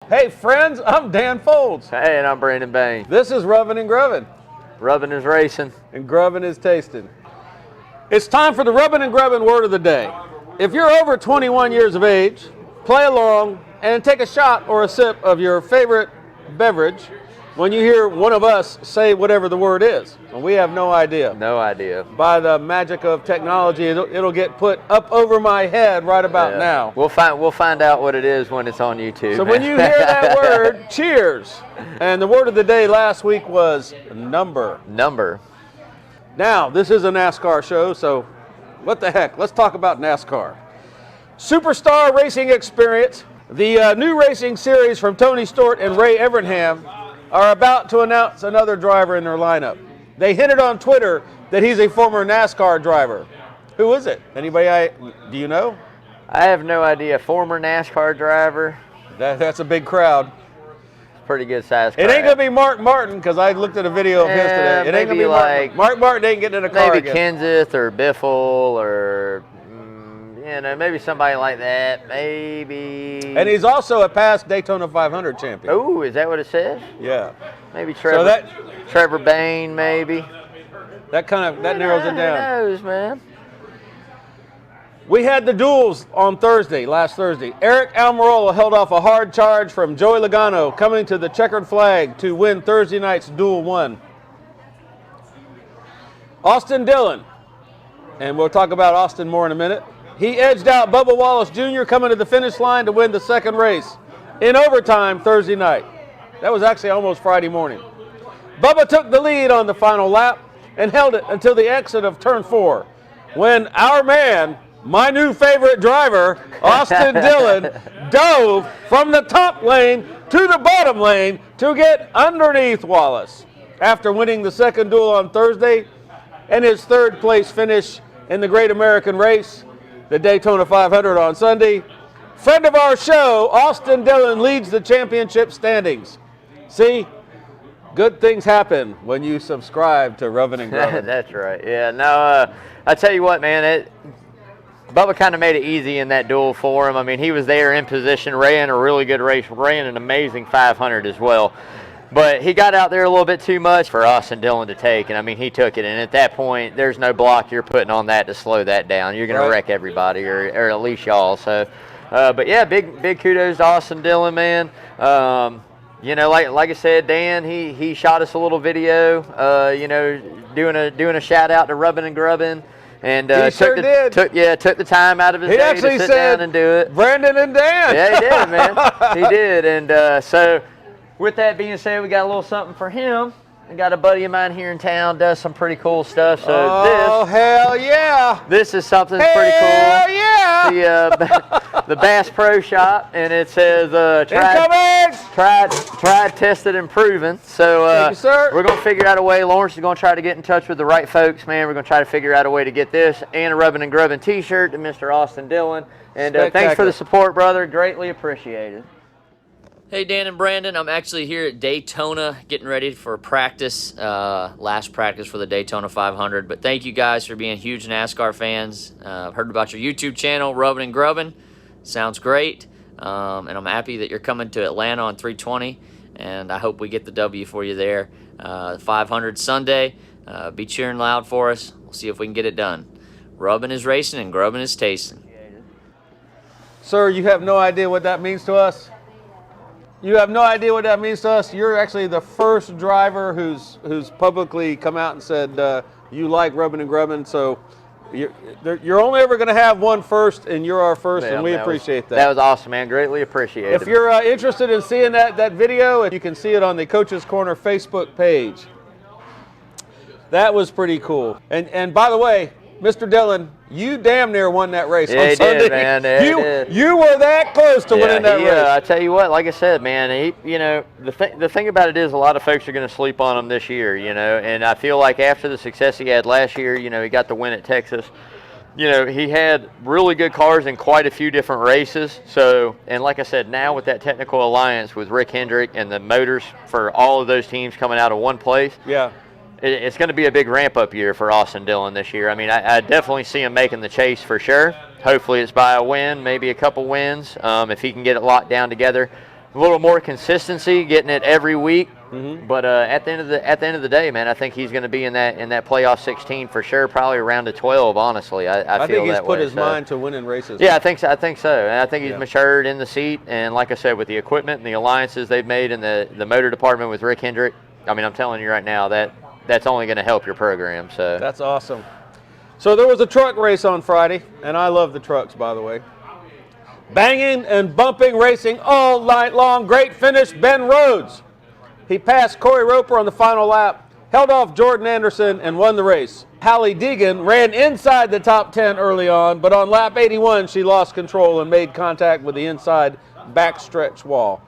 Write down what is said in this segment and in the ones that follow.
Hey friends, I'm Dan Foulds. Hey, and I'm Brandon Bain. This is Rubbin' and Grubbin'. Rubbin' is racing. And Grubbin' is tasting. It's time for the Rubbin' and Grubbin' word of the day. If you're over 21 years of age, play along and take a shot or a sip of your favorite beverage when you hear one of us say whatever the word is. And we have no idea. No idea. By the magic of technology, it'll get put up over my head right about now. We'll find out what it is when it's on YouTube. So when you hear that word, cheers. And the word of the day last week was number. Number. Now, this is a NASCAR show, so what the heck? Let's talk about NASCAR. Superstar Racing Experience, the new racing series from Tony Stewart and Ray Evernham, are about to announce another driver in their lineup. They hinted on Twitter that he's a former NASCAR driver. Who is it? Anybody? Do you know? I have no idea. Former NASCAR driver. That's a big crowd. Pretty good size crowd. It ain't gonna be Mark Martin, because I looked at a video of his today. It ain't gonna be like Mark Martin ain't getting in a car maybe again. Kenseth or Biffle or maybe somebody like that. Maybe. And he's also a past Daytona 500 champion. Oh, is that what it says? Yeah. Maybe Trevor. So Trevor Bain, maybe. That narrows it down. Who knows, man? We had the duels on last Thursday. Eric Almirola held off a hard charge from Joey Logano, coming to the checkered flag to win Thursday night's Duel 1. Austin Dillon, and we'll talk about Austin more in a minute, he edged out Bubba Wallace Jr. coming to the finish line to win the second race in overtime Thursday night. That was actually almost Friday morning. Bubba took the lead on the final lap and held it until the exit of turn 4, when our man, my new favorite driver, Austin Dillon, dove from the top lane to the bottom lane to get underneath Wallace. After winning the second duel on Thursday and his third place finish in the Great American Race, the Daytona 500 on Sunday, friend of our show, Austin Dillon, leads the championship standings. See, good things happen when you subscribe to Rubbin' and Grubbin'. That's right. Yeah, no, I tell you what, man, Bubba kind of made it easy in that duel for him. I mean, he was there in position, ran a really good race, ran an amazing 500 as well. But he got out there a little bit too much for Austin Dillon to take, and I mean, he took it. And at that point, there's no block you're putting on that to slow that down. You're going to wreck everybody, or at least y'all. So, but yeah, big kudos to Austin Dillon, man. Like I said, Dan, he shot us a little video, doing a shout out to Rubbin' and Grubbin'. And he sure did. Took the time out of his day to sit down and do it. Brandon and Dan. Yeah, he did, man. He did. And so, with that being said, we got a little something for him. I got a buddy of mine here in town, does some pretty cool stuff. So hell yeah! This is something pretty cool. Hell yeah! The Bass Pro Shop, and it says tried, tested, and proven. So thank you, sir. We're gonna figure out a way. Lawrence is gonna try to get in touch with the right folks, man. We're gonna try to figure out a way to get this and a Rubbin' and Grubbin' T-shirt to Mr. Austin Dillon. And thanks for the support, brother. Greatly appreciated. Hey, Dan and Brandon, I'm actually here at Daytona getting ready for practice, last practice for the Daytona 500. But thank you guys for being huge NASCAR fans. I've heard about your YouTube channel, Rubbin' and Grubbin'. Sounds great. And I'm happy that you're coming to Atlanta on 320. And I hope we get the W for you there. 500 Sunday. Be cheering loud for us. We'll see if we can get it done. Rubbin' is racing and Grubbin' is tasting. Sir, you have no idea what that means to us? You have no idea what that means to us? You're actually the first driver who's publicly come out and said you like Rubbin' and Grubbin', so you're only ever going to have one first, and you're our first, and we appreciate that. That was awesome, man. Greatly appreciated. If you're interested in seeing that video, you can see it on the Coach's Corner Facebook page. That was pretty cool. And by the way, Mr. Dillon, you damn near won that race on Sunday. Did, man. You were that close to winning that race. I tell you what, like I said, man, the thing about it is a lot of folks are going to sleep on him this year, and I feel like after the success he had last year, he got the win at Texas. He had really good cars in quite a few different races. So, and like I said, now with that technical alliance with Rick Hendrick and the motors for all of those teams coming out of one place, it's going to be a big ramp-up year for Austin Dillon this year. I mean, I definitely see him making the chase for sure. Hopefully it's by a win, maybe a couple wins, if he can get it locked down together a little more consistency, getting it every week. But at the end of the day, man, I think he's going to be in that playoff 16 for sure. Probably around the 12. Honestly, I feel think he's that put way, his mind to winning races. Yeah, I think so. And I think he's matured in the seat. And like I said, with the equipment and the alliances they've made in the motor department with Rick Hendrick, I mean, I'm telling you right now that's only going to help your program. So that's awesome. So there was a truck race on Friday, and I love the trucks, by the way. Banging and bumping racing all night long. Great finish, Ben Rhodes. He passed Corey Roper on the final lap, held off Jordan Anderson, and won the race. Hallie Deegan ran inside the top 10 early on, but on lap 81, she lost control and made contact with the inside backstretch wall.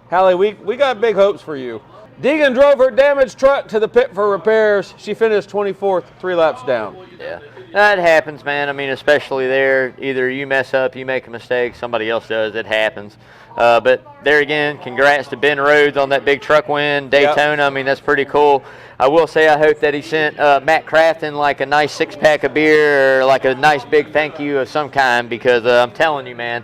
Hallie, we got big hopes for you. Deegan drove her damaged truck to the pit for repairs. She finished 24th, 3 laps down. Yeah, that happens, man. I mean, especially there, either you mess up, you make a mistake, somebody else does, it happens. But there again, congrats to Ben Rhodes on that big truck win, Daytona. Yep. I mean, that's pretty cool. I will say I hope that he sent Matt Crafton like a nice 6-pack of beer or like a nice big thank you of some kind, because I'm telling you, man,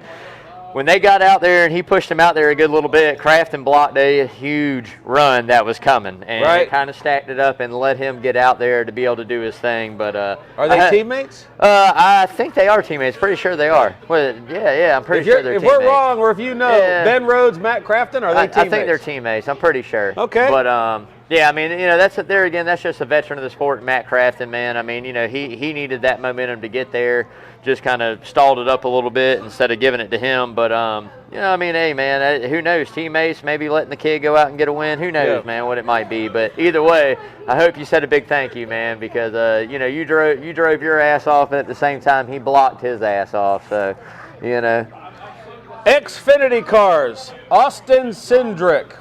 when they got out there and he pushed him out there a good little bit, Crafton blocked a huge run that was coming, and it kind of stacked it up and let him get out there to be able to do his thing. But are they teammates? I think they are teammates. Pretty sure they are. Well, yeah, I'm pretty sure they're teammates. If we're wrong, or if you know, Ben Rhodes, Matt Crafton, are they teammates? I think they're teammates. I'm pretty sure. Okay. But yeah, I mean, that's just a veteran of the sport, Matt Crafton, man. I mean, he needed that momentum to get there. Just kind of stalled it up a little bit instead of giving it to him. But, I mean, hey, man, who knows? Teammates, maybe letting the kid go out and get a win. Who knows, man, what it might be. But either way, I hope you said a big thank you, man, because, you drove your ass off, and at the same time, he blocked his ass off. So, Xfinity cars, Austin Cindric.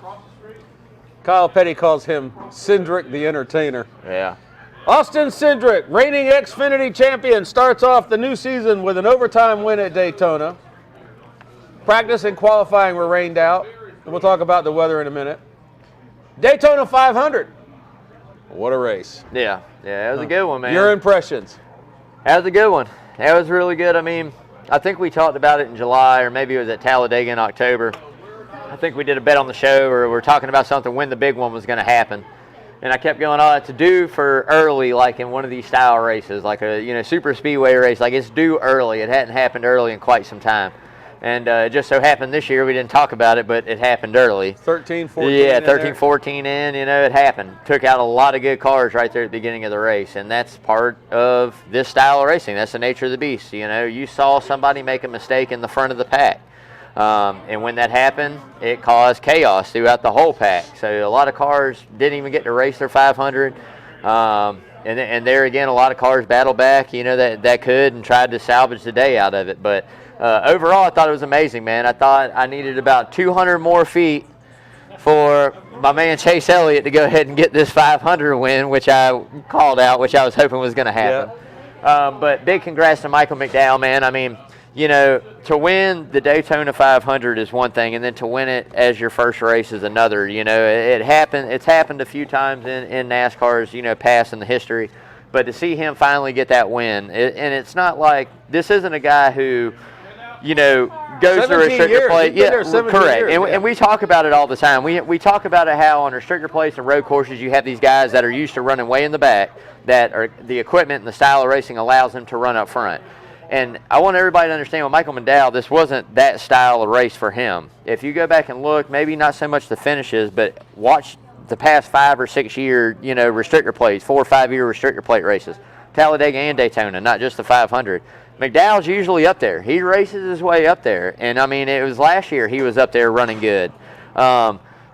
Kyle Petty calls him Cindric the Entertainer. Yeah. Austin Cindric, reigning Xfinity champion, starts off the new season with an overtime win at Daytona. Practice and qualifying were rained out. And we'll talk about the weather in a minute. Daytona 500. What a race. Yeah, it was a good one, man. Your impressions? That was a good one. That was really good. I mean, I think we talked about it in July, or maybe it was at Talladega in October. I think we did a bet on the show, or we were talking about something when the big one was going to happen. And I kept going, it's due for early, like in one of these style races, like a super speedway race. Like, it's due early. It hadn't happened early in quite some time. And it just so happened this year, we didn't talk about it, but it happened early. 13, 14 Yeah, 13, 14 in, it happened. Took out a lot of good cars right there at the beginning of the race. And that's part of this style of racing. That's the nature of the beast. You saw somebody make a mistake in the front of the pack. And when that happened, it caused chaos throughout the whole pack. So a lot of cars didn't even get to race their 500. And there again, a lot of cars battled back, that could, and tried to salvage the day out of it. But overall, I thought it was amazing, man. I thought I needed about 200 more feet for my man Chase Elliott to go ahead and get this 500 win, which I called out, which I was hoping was going to happen. Yeah. But big congrats to Michael McDowell, man. I mean, to win the Daytona 500 is one thing, and then to win it as your first race is another. It happened. It's happened a few times in NASCAR's, past in the history. But to see him finally get that win, and it's not like this isn't a guy who, goes to restrictor plate. Yeah, correct. And we talk about it all the time. We talk about it how on restrictor plates and road courses you have these guys that are used to running way in the back, that are the equipment and the style of racing allows them to run up front. And I want everybody to understand with Michael McDowell, this wasn't that style of race for him. If you go back and look, maybe not so much the finishes, but watch the past 5 or 6 year, restrictor plates, 4 or 5 year restrictor plate races, Talladega and Daytona, not just the 500. McDowell's usually up there. He races his way up there. And I mean, it was last year he was up there running good.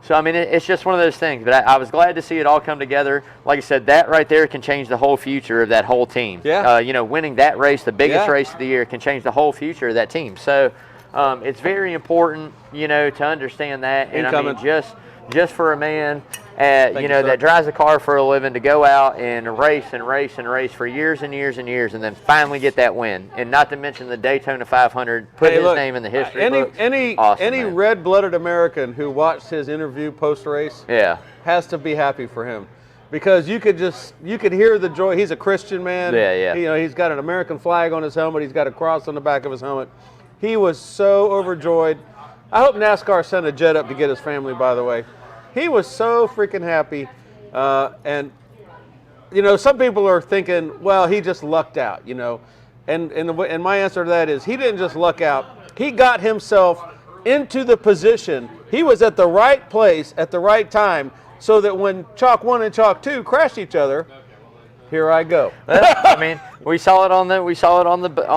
So, I mean, it's just one of those things. But I was glad to see it all come together. Like I said, that right there can change the whole future of that whole team. Yeah. Winning that race, the biggest race of the year, can change the whole future of that team. So, it's very important, to understand that. And I mean, just for a man, that drives a car for a living to go out and race and race and race for years and years and years, and then finally get that win. And not to mention the Daytona 500, put his name in the history books. Any red-blooded American who watched his interview post-race has to be happy for him, because you could hear the joy. He's a Christian man. Yeah. He's got an American flag on his helmet. He's got a cross on the back of his helmet. He was so overjoyed. I hope NASCAR sent a jet up to get his family, by the way. He was so freaking happy. And, you know, some people are thinking, well, he just lucked out, you know. And my answer to that is he didn't just luck out. He got himself into the position. He was at the right place at the right time so that when Chalk 1 and Chalk 2 crashed each other, here I go. Well, I mean, we saw it on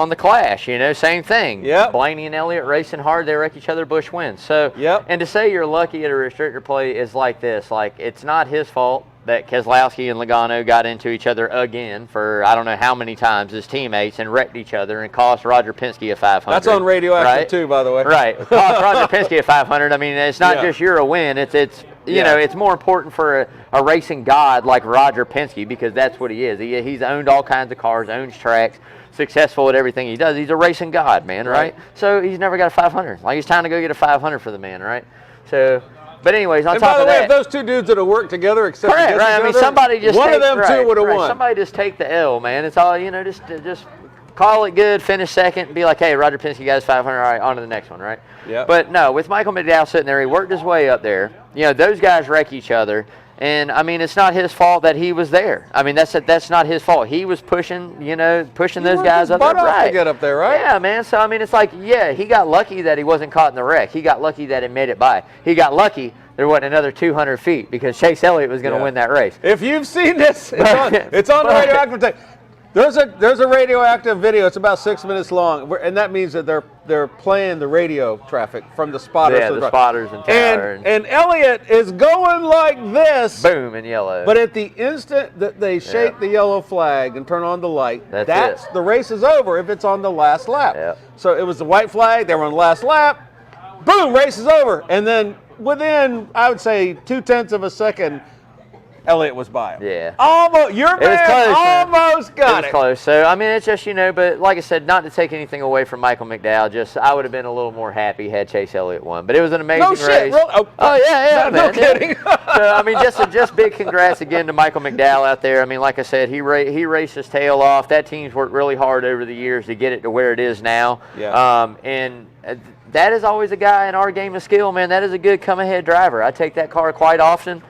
the Clash, you know, same thing. Yep. Blaney and Elliott racing hard, they wreck each other, Busch wins. So, yep. And to say you're lucky at a restrictor plate is like this, like it's not his fault that Keselowski and Logano got into each other again for I don't know how many times as teammates and wrecked each other and cost Roger Penske a 500. That's on Radioactive right? too, by the way. Right, cost Roger Penske a 500. I mean, it's not just you're a win. It's you know, it's more important for a racing god like Roger Penske because that's what he is. He's owned all kinds of cars, owns tracks, successful at everything he does. He's a racing god, man, right? So he's never got a 500. Like, it's time to go get a 500 for the man, right? So, but anyways, on top of that. And by the way, if those two dudes that have worked together except right, each right. other, I mean, somebody just one of them two would have won. Somebody just take the L, man. It's all, you know, just call it good, finish second, and be like, hey, Roger Penske got his 500, all right, on to the next one, right? Yeah. But no, with Michael McDowell sitting there, he worked his way up there. You know, those guys wreck each other. And, I mean, it's not his fault that he was there. I mean, that's not his fault. He was pushing, you know, pushing those guys up there. Right. To get up there, right? Yeah, man. So, I mean, it's like, yeah, he got lucky that he wasn't caught in the wreck. He got lucky that it made it by. He got lucky there wasn't another 200 feet because Chase Elliott was going to win that race. If you've seen this, it's on the radioactive tape. There's a radioactive video. It's about 6 minutes long, and that means that they're playing the radio traffic from the spotters. Yeah, the spotters and tower. And Elliott is going like this. Boom, in yellow. But at the instant that they shake the yellow flag and turn on the light, that's the race is over if it's on the last lap. Yep. So it was the white flag. They were on the last lap. Boom, race is over. And then within, I would say, 0.2 of a second, Elliott was by him. Yeah. Almost. Your man almost got it. It was close. So, I mean, it's just, you know, but like I said, not to take anything away from Michael McDowell, just I would have been a little more happy had Chase Elliott won. But it was an amazing race. Really? Yeah, no man. kidding. So, I mean, just big congrats again to Michael McDowell out there. I mean, like I said, he raced his tail off. That team's worked really hard over the years to get it to where it is now. Yeah. And that is always a guy in our game of skill, man. That is a good come-ahead driver. I take that car quite often.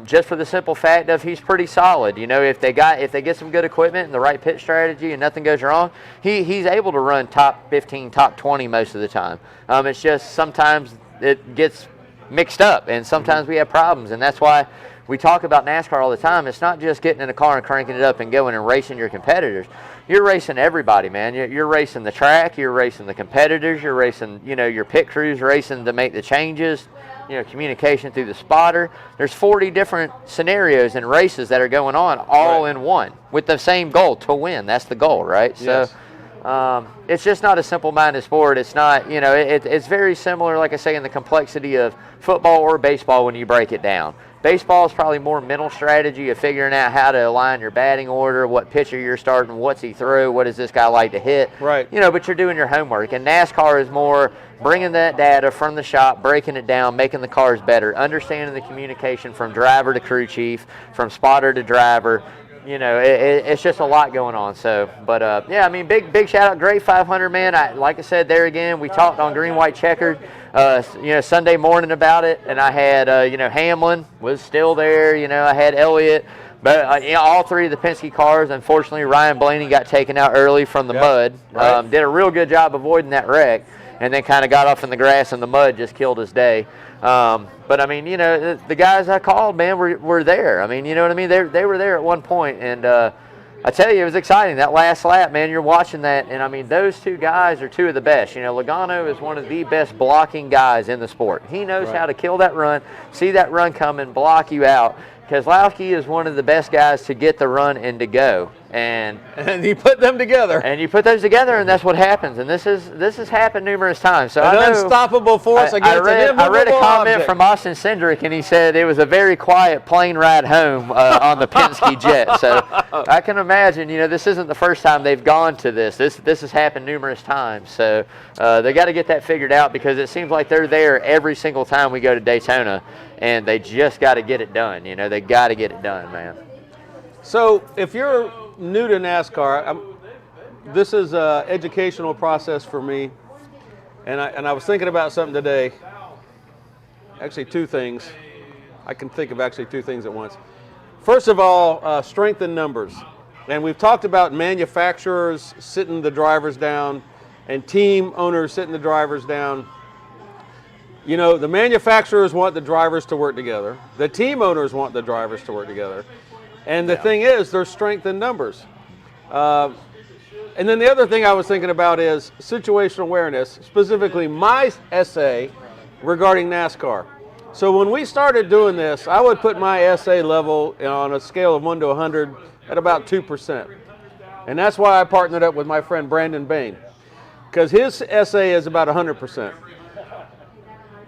Just for the simple fact of he's pretty solid. You know, if they get some good equipment and the right pit strategy and nothing goes wrong, he's able to run top 15, top 20 most of the time. It's just sometimes it gets mixed up and sometimes we have problems, and that's why we talk about NASCAR all the time. It's not just getting in a car and cranking it up and going and racing your competitors. You're racing everybody, man. You're racing the track, you're racing the competitors, you're racing, you know, your pit crews racing to make the changes. You know, communication through the spotter. There's 40 different scenarios and races that are going on all in one with the same goal to win. That's the goal, right? Yes. So it's just not a simple-minded sport. It's not, you know, it's very similar, like I say, in the complexity of football or baseball when you break it down. Baseball is probably more mental strategy of figuring out how to align your batting order, what pitcher you're starting, what's he through, what does this guy like to hit. Right. You know, but you're doing your homework. And NASCAR is more bringing that data from the shop, breaking it down, making the cars better, understanding the communication from driver to crew chief, from spotter to driver. You know, it's just a lot going on. So, but yeah, I mean, big shout out, great 500, man. Like I said, there again, we talked on Green White Checkered, you know, Sunday morning about it, and I had, you know, Hamlin was still there. You know, I had Elliott, but you know, all three of the Penske cars. Unfortunately, Ryan Blaney got taken out early from the mud. Right. Did a real good job avoiding that wreck, and then kind of got off in the grass, and the mud just killed his day. But I mean, you know, the guys I called, man, were there. I mean, you know what I mean? They were there at one point, and I tell you, it was exciting. That last lap, man, you're watching that, and I mean, those two guys are two of the best. You know, Logano is one of the best blocking guys in the sport. He knows how to kill that run, see that run coming, block you out. Keselowski is one of the best guys to get the run and to go. And you put them together. And you put those together, and that's what happens. And this has happened numerous times. So an unstoppable force against an immovable I read a comment object from Austin Cindric, and he said it was a very quiet plane ride home on the Penske jet. So I can imagine, you know, this isn't the first time they've gone to this. This has happened numerous times. So they got to get that figured out because it seems like they're there every single time we go to Daytona, and they just got to get it done. You know, they got to get it done, man. So if you're new to NASCAR, this is an educational process for me. And I was thinking about something today. Actually, two things. I can think of actually two things at once. First of all, strength in numbers. And we've talked about manufacturers sitting the drivers down and team owners sitting the drivers down. You know, the manufacturers want the drivers to work together. The team owners want the drivers to work together. And the thing is, there's strength in numbers. And then the other thing I was thinking about is situational awareness, specifically my essay regarding NASCAR. So when we started doing this, I would put my essay level on a scale of 1 to 100 at about 2%. And that's why I partnered up with my friend Brandon Bain, because his essay is about 100%.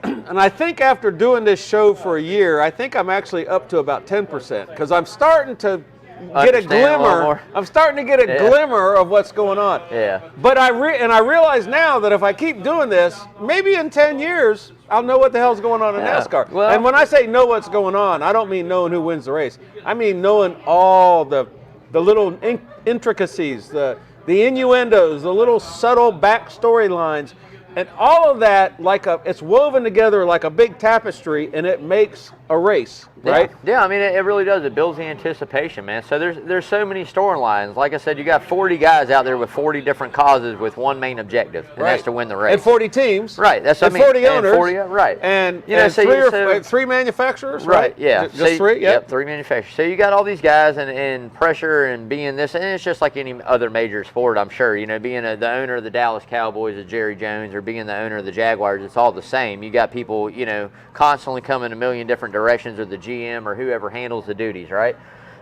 And I think after doing this show for a year, I think I'm actually up to about 10%, because I'm starting to get a glimmer. I'm starting to get a glimmer of what's going on. Yeah. But I realize now that if I keep doing this, maybe in 10 years, I'll know what the hell's going on in NASCAR. Well, and when I say know what's going on, I don't mean knowing who wins the race. I mean knowing all the little intricacies, the innuendos, the little subtle backstory lines. And all of that, it's woven together like a big tapestry, and it makes a race, right? Yeah, I mean, it really does. It builds the anticipation, man. So there's so many storylines. Like I said, you got 40 guys out there with 40 different causes with one main objective, and that's to win the race. And 40 teams. Right. That's what I mean. 40 owners. And 40, right. And, you know, three manufacturers, right? Yeah. Just three? Yep, 3 manufacturers. So you got all these guys and pressure and being this, and it's just like any other major sport, I'm sure. You know, being the owner of the Dallas Cowboys, of Jerry Jones, or being the owner of the Jaguars, it's all the same. You got people, you know, constantly coming a million different directions, or the GM or whoever handles the duties, right?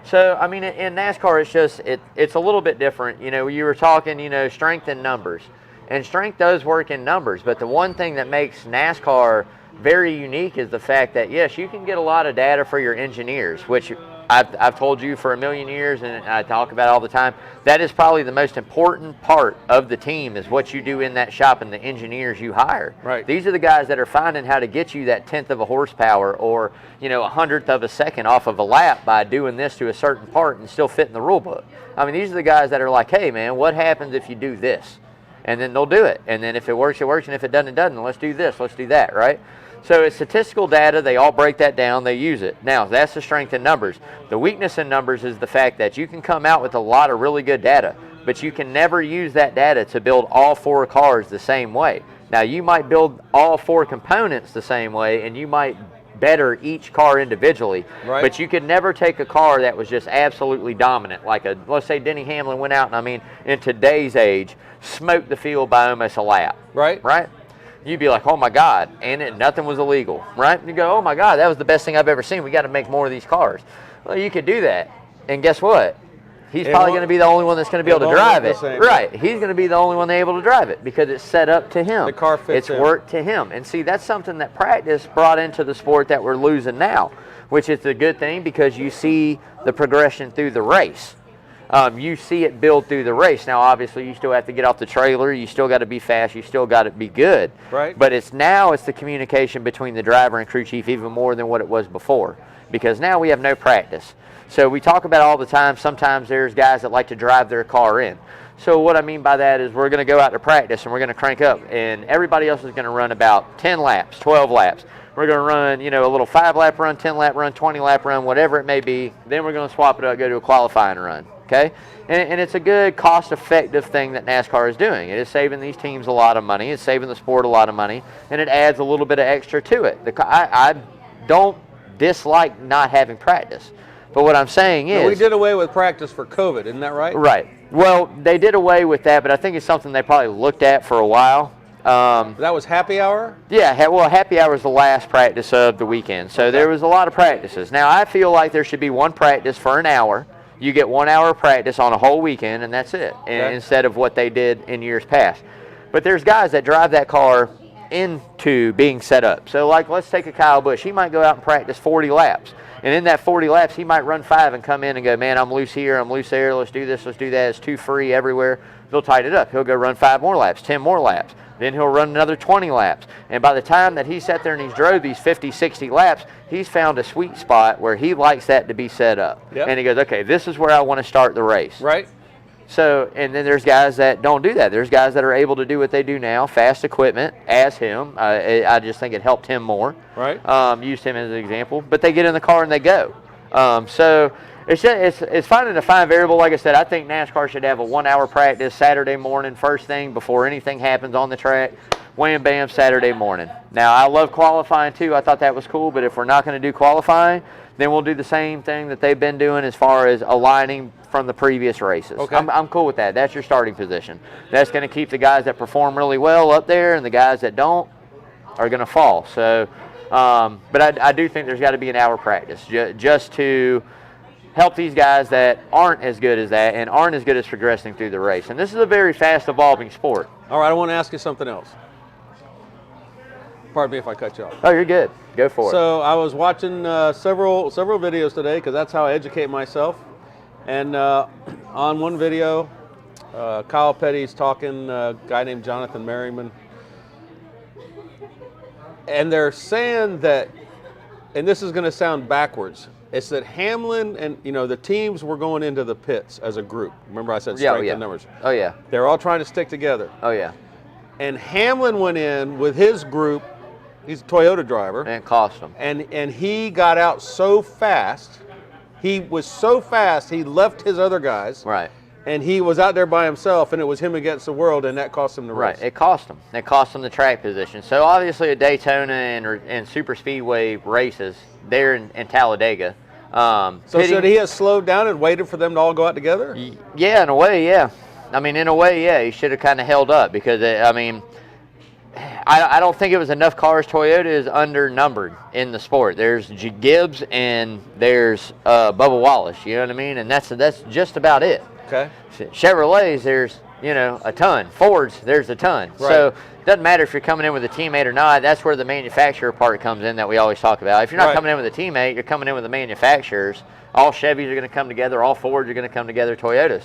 So, I mean, in NASCAR, it's just, it's a little bit different. You know, you were talking, you know, strength in numbers. And strength does work in numbers, but the one thing that makes NASCAR very unique is the fact that, yes, you can get a lot of data for your engineers, which I've told you for a million years, and I talk about it all the time. That is probably the most important part of the team, is what you do in that shop and the engineers you hire. Right. These are the guys that are finding how to get you that 1/10 of a horsepower, or, you know, 100th of a second off of a lap by doing this to a certain part and still fitting the rule book. I mean, these are the guys that are like, hey, man, what happens if you do this? And then they'll do it. And then if it works, it works. And if it doesn't, it doesn't. Let's do this. Let's do that, right? So it's statistical data. They all break that down. They use it. Now, that's the strength in numbers. The weakness in numbers is the fact that you can come out with a lot of really good data, but you can never use that data to build all 4 cars the same way. Now, you might build all 4 components the same way, and you might better each car individually, right, but you could never take a car that was just absolutely dominant, like let's say Denny Hamlin went out and, I mean, in today's age, smoked the field by almost a lap. Right. Right? You'd be like, oh my God, and nothing was illegal, right? And you go, oh my God, that was the best thing I've ever seen. We got to make more of these cars. Well, you could do that, and guess what? He's probably going to be the only one that's going to be able to drive it. Right. He's going to be the only one able to drive it because it's set up to him. The car fits him. It's worked to him. And see, that's something that practice brought into the sport that we're losing now, which is a good thing because you see the progression through the race. You see it build through the race. Now, obviously, you still have to get off the trailer. You still got to be fast. You still got to be good. Right. But it's the communication between the driver and crew chief even more than what it was before, because now we have no practice. So we talk about all the time, sometimes there's guys that like to drive their car in. So what I mean by that is we're going to go out to practice and we're going to crank up, and everybody else is going to run about 10 laps, 12 laps. We're going to run, you know, a little 5-lap run, 10-lap run, 20-lap run, whatever it may be. Then we're going to swap it up, go to a qualifying run, okay? And it's a good cost-effective thing that NASCAR is doing. It is saving these teams a lot of money. It's saving the sport a lot of money, and it adds a little bit of extra to it. I don't dislike not having practice. But what I'm saying is... we did away with practice for COVID, isn't that right? Right. Well, they did away with that, but I think it's something they probably looked at for a while. That was happy hour? Yeah, well, happy hour was the last practice of the weekend, so there was a lot of practices. Now, I feel like there should be one practice for an hour. You get 1 hour of practice on a whole weekend, and that's it, instead of what they did in years past. But there's guys that drive that car into being set up. So, like, let's take a Kyle Busch. He might go out and practice 40 laps. And in that 40 laps, he might run 5 and come in and go, man, I'm loose here, I'm loose there, let's do this, let's do that, it's too free everywhere. They'll tighten it up. He'll go run 5 more laps, 10 more laps. Then he'll run another 20 laps. And by the time that he sat there and he's drove these 50, 60 laps, he's found a sweet spot where he likes that to be set up. Yep. And he goes, okay, this is where I want to start the race. Right. So, and then there's guys that don't do that. There's guys that are able to do what they do now, fast equipment, as him. I just think it helped him more. Right. Used him as an example. But they get in the car and they go. So it's finding a fine variable. Like I said, I think NASCAR should have a 1-hour practice Saturday morning, first thing before anything happens on the track. Wham, bam, Saturday morning. Now, I love qualifying too. I thought that was cool. But if we're not going to do qualifying, then we'll do the same thing that they've been doing as far as aligning from the previous races. Okay. I'm cool with that. That's your starting position. That's going to keep the guys that perform really well up there, and the guys that don't are going to fall. So, but I do think there's got to be an hour practice just to help these guys that aren't as good as that and aren't as good as progressing through the race. And this is a very fast evolving sport. All right, I want to ask you something else. Pardon me if I cut you off. Oh, you're good. Go for it. So I was watching several videos today because that's how I educate myself. And on one video, Kyle Petty's talking, a guy named Jonathan Merriman. And they're saying that, and this is going to sound backwards, it's that Hamlin and, the teams were going into the pits as a group. Remember I said strength in numbers. Oh, yeah. They're all trying to stick together. Oh, yeah. And Hamlin went in with his group. He's a Toyota driver. And it cost him. And he got out so fast. He was so fast, he left his other guys. Right. And he was out there by himself, and it was him against the world, and that cost him the race. Right, it cost him. It cost him the track position. So obviously at Daytona and super speedway races, they're in Talladega. So should he have slowed down and waited for them to all go out together? Yeah, in a way, yeah. I mean, in a way, yeah. He should have kind of held up because, I don't think it was enough cars. Toyota is under-numbered in the sport. There's Gibbs and there's Bubba Wallace, you know what I mean? And that's just about it. Okay. Chevrolets, there's, a ton. Fords, there's a ton. Right. So it doesn't matter if you're coming in with a teammate or not. That's where the manufacturer part comes in that we always talk about. If you're not coming in with a teammate, you're coming in with the manufacturers. All Chevys are going to come together. All Fords are going to come together. Toyotas.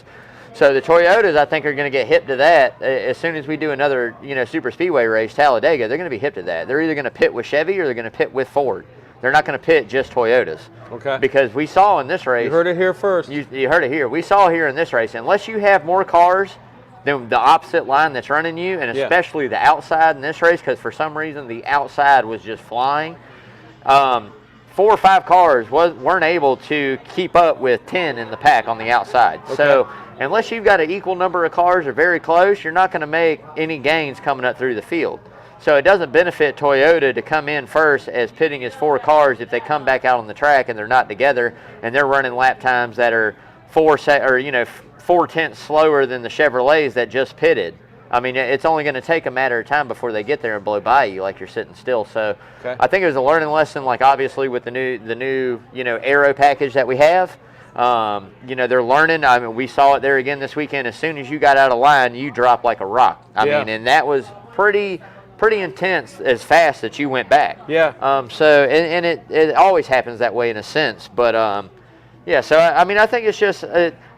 So the Toyotas, I think, are going to get hip to that as soon as we do another, super speedway race, Talladega. They're going to be hip to that. They're either going to pit with Chevy or they're going to pit with Ford. They're not going to pit just Toyotas. Okay. Because we saw in this race. You heard it here first. You heard it here. We saw here in this race, unless you have more cars than the opposite line that's running you, and especially the outside in this race, because for some reason the outside was just flying. 4 or 5 cars weren't able to keep up with 10 in the pack on the outside. Okay. So unless you've got an equal number of cars or very close, you're not going to make any gains coming up through the field. So it doesn't benefit Toyota to come in first as pitting his 4 cars if they come back out on the track and they're not together and they're running lap times that are 4/10 slower than the Chevrolets that just pitted. I mean, it's only going to take a matter of time before they get there and blow by you like you're sitting still. So I think it was a learning lesson, like obviously with the new aero package that we have. They're learning. I mean, we saw it there again this weekend. As soon as you got out of line, you dropped like a rock. I mean, and that was pretty intense as fast that you went back. Yeah. So it always happens that way in a sense. But so I think it's just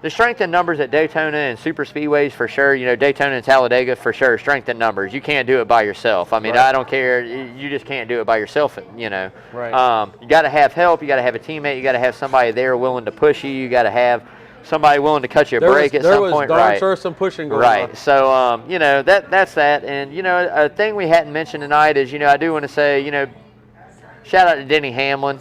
the strength in numbers at Daytona and super speedways for sure. Daytona and Talladega for sure. Strength in numbers. You can't do it by yourself. I mean, I don't care. You just can't do it by yourself. Right. You got to have help. You got to have a teammate. You got to have somebody there willing to push you. You got to have somebody willing to cut you a break at some point. There was sure some pushing going on. Right. So that's that. And a thing we hadn't mentioned tonight is I do want to say shout out to Denny Hamlin.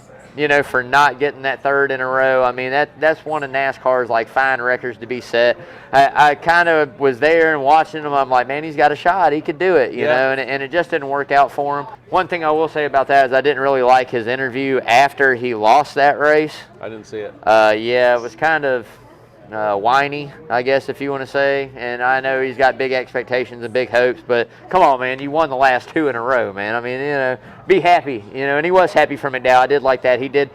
For not getting that 3rd in a row. I mean, that's one of NASCAR's fine records to be set. I kind of was there and watching him. I'm like, man, he's got a shot. He could do it, you know, and it just didn't work out for him. One thing I will say about that is I didn't really like his interview after he lost that race. I didn't see it. It was kind of whiny, I guess, if you want to say. And I know he's got big expectations and big hopes, but come on, man, you won the last 2 in a row, man. I mean, be happy, and he was happy for McDowell. I did like that. He did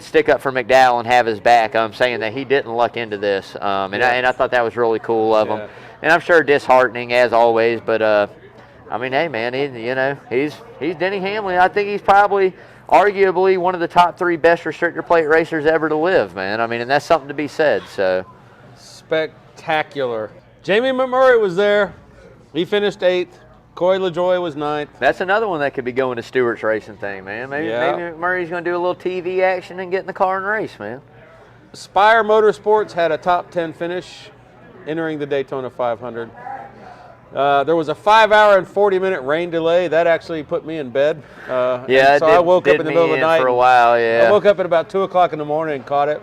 stick up for McDowell and have his back, saying that he didn't luck into this. And I thought that was really cool of him. And I'm sure disheartening as always, but I mean, hey, man, he's Denny Hamlin. I think he's probably arguably one of the top 3 best restrictor plate racers ever to live, man. I mean, and that's something to be said. So spectacular. Jamie McMurray was there. He finished 8th. Corey LaJoie was 9th. That's another one that could be going to Stewart's racing thing, man. Maybe McMurray's going to do a little TV action and get in the car and race, man. Spire Motorsports had a top 10 finish. entering the Daytona 500. There was a 5-hour and 40-minute rain delay. That actually put me in bed. Yeah, so I woke up in the middle of the night for a while. Yeah, I woke up at about 2 o'clock in the morning and caught it.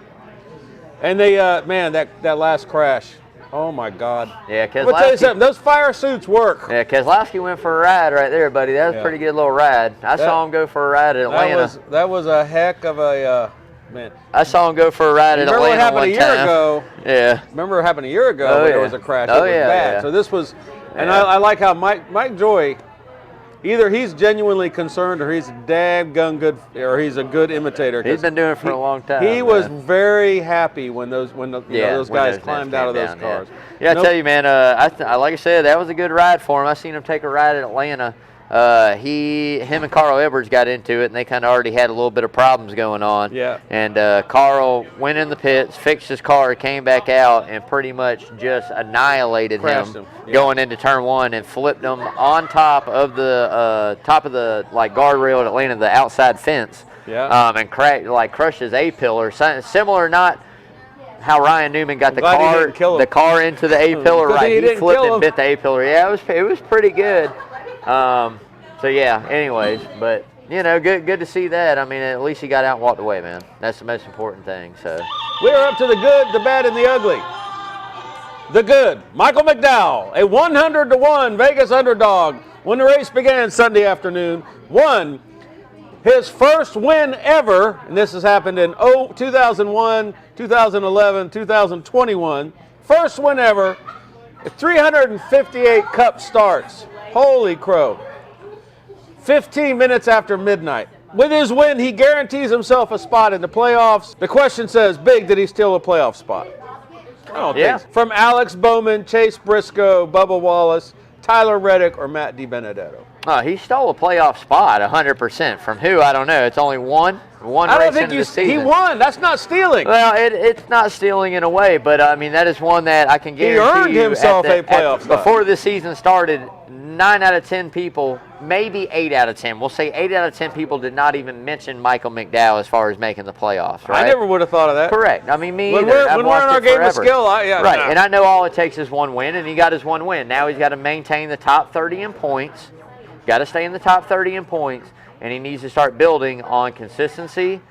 And they, man, that last crash. Oh my God. Yeah, I'll tell you something. Those fire suits work. Yeah, Keselowski went for a ride right there, buddy. That was a pretty good little ride. I saw him go for a ride at Atlanta. That was a heck of a man. I saw him go for a ride at Atlanta. Remember what happened a year ago? Yeah. Remember what happened a year ago when there was a crash? Oh, it was bad. Yeah. So this was, and I like how Mike Joy, either he's genuinely concerned or he's a daggone good, or he's a good imitator. He's been doing it for a long time. He was very happy when those guys climbed out of those cars. Yeah, I tell you, man. Like I said, that was a good ride for him. I seen him take a ride at Atlanta. Him and Carl Edwards got into it, and they kind of already had a little bit of problems going on. Yeah. And Carl went in the pits, fixed his car, came back out, and pretty much just annihilated him. Going into turn 1 and flipped him on top of the like guardrail at Atlanta, the outside fence. Yeah. And crushed his A-pillar. Similar, not how Ryan Newman got the car into the A-pillar. Right, he flipped and bit the A-pillar. Yeah, it was pretty good. So yeah, anyways, but you know, good to see that. I mean, at least he got out and walked away, man. That's the most important thing. So we are up to the good, the bad, and the ugly. The good, Michael McDowell, a 100-1 Vegas underdog when the race began Sunday afternoon, won his first win ever, and this has happened in 2001, 2011, 2021. First win ever, 358 Cup starts. Holy crow. 15 minutes after midnight. With his win, he guarantees himself a spot in the playoffs. The question says, Big, did he steal a playoff spot? I don't think so. From Alex Bowman, Chase Briscoe, Bubba Wallace, Tyler Reddick, or Matt DiBenedetto. Oh, he stole a playoff spot 100%. From who? I don't know. It's only one race into the season. He won. That's not stealing. Well, it's not stealing in a way, but I mean, that is one that I can guarantee he earned himself a playoff spot. Before the season started, 9 out of 10 people, maybe 8 out of 10, we'll say 8 out of 10 people did not even mention Michael McDowell as far as making the playoffs, right? I never would have thought of that. Correct. I mean, me when either. When we're in our game of skill, right. And I know all it takes is one win, and he got his one win. Now he's got to maintain the top 30 in points, got to stay in the top 30 in points, and he needs to start building on consistency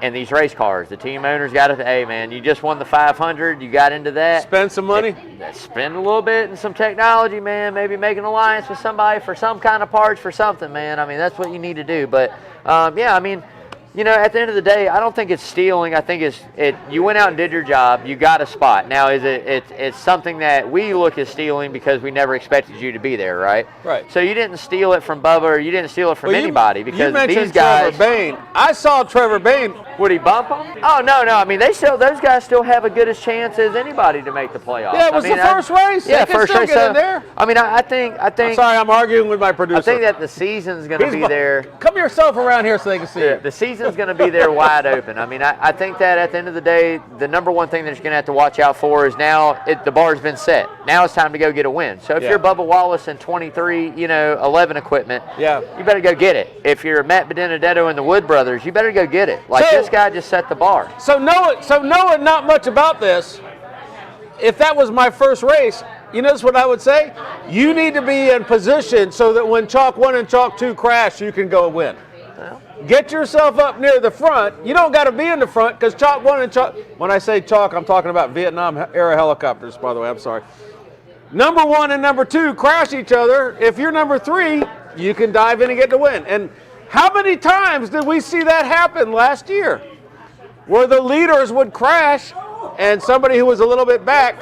and these race cars. The team owners got to, hey, man, you just won the 500. You got into that. Spend some money. Spend a little bit and some technology, man. Maybe make an alliance with somebody for some kind of parts for something, man. I mean, that's what you need to do. But, yeah, I mean, you know, at the end of the day, I don't think it's stealing. I think you went out and did your job. You got a spot. Now, it's something that we look at stealing because we never expected you to be there, right? Right. So you didn't steal it from Bubba or you didn't steal it from anybody because you mentioned these guys. Trevor Bain. I saw Trevor Bain. Would he bump him? Oh, no. I mean, those guys still have a good as chance as anybody to make the playoffs. Yeah, it was the first race. Yeah, they can first still race. Get in there. I mean, I think. I'm sorry, I'm arguing with my producer. I think that the season's going to be there. Come yourself around here so they can see you. The season's going to be there wide open. I mean, I think that at the end of the day, the number one thing that you're going to have to watch out for is now the bar's been set. Now it's time to go get a win. So if you're Bubba Wallace and 23, 11 equipment, you better go get it. If you're Matt Benedetto and the Wood Brothers, you better go get it. This guy just set the bar. So knowing not much about this, if that was my first race, this is what I would say? You need to be in position so that when Chalk 1 and Chalk 2 crash, you can go win. Well, get yourself up near the front. You don't got to be in the front because Chalk 1 and Chalk, when I say Chalk, I'm talking about Vietnam-era helicopters, by the way, I'm sorry. Number 1 and number 2 crash each other. If you're number 3, you can dive in and get the win. And how many times did we see that happen last year? Where the leaders would crash and somebody who was a little bit back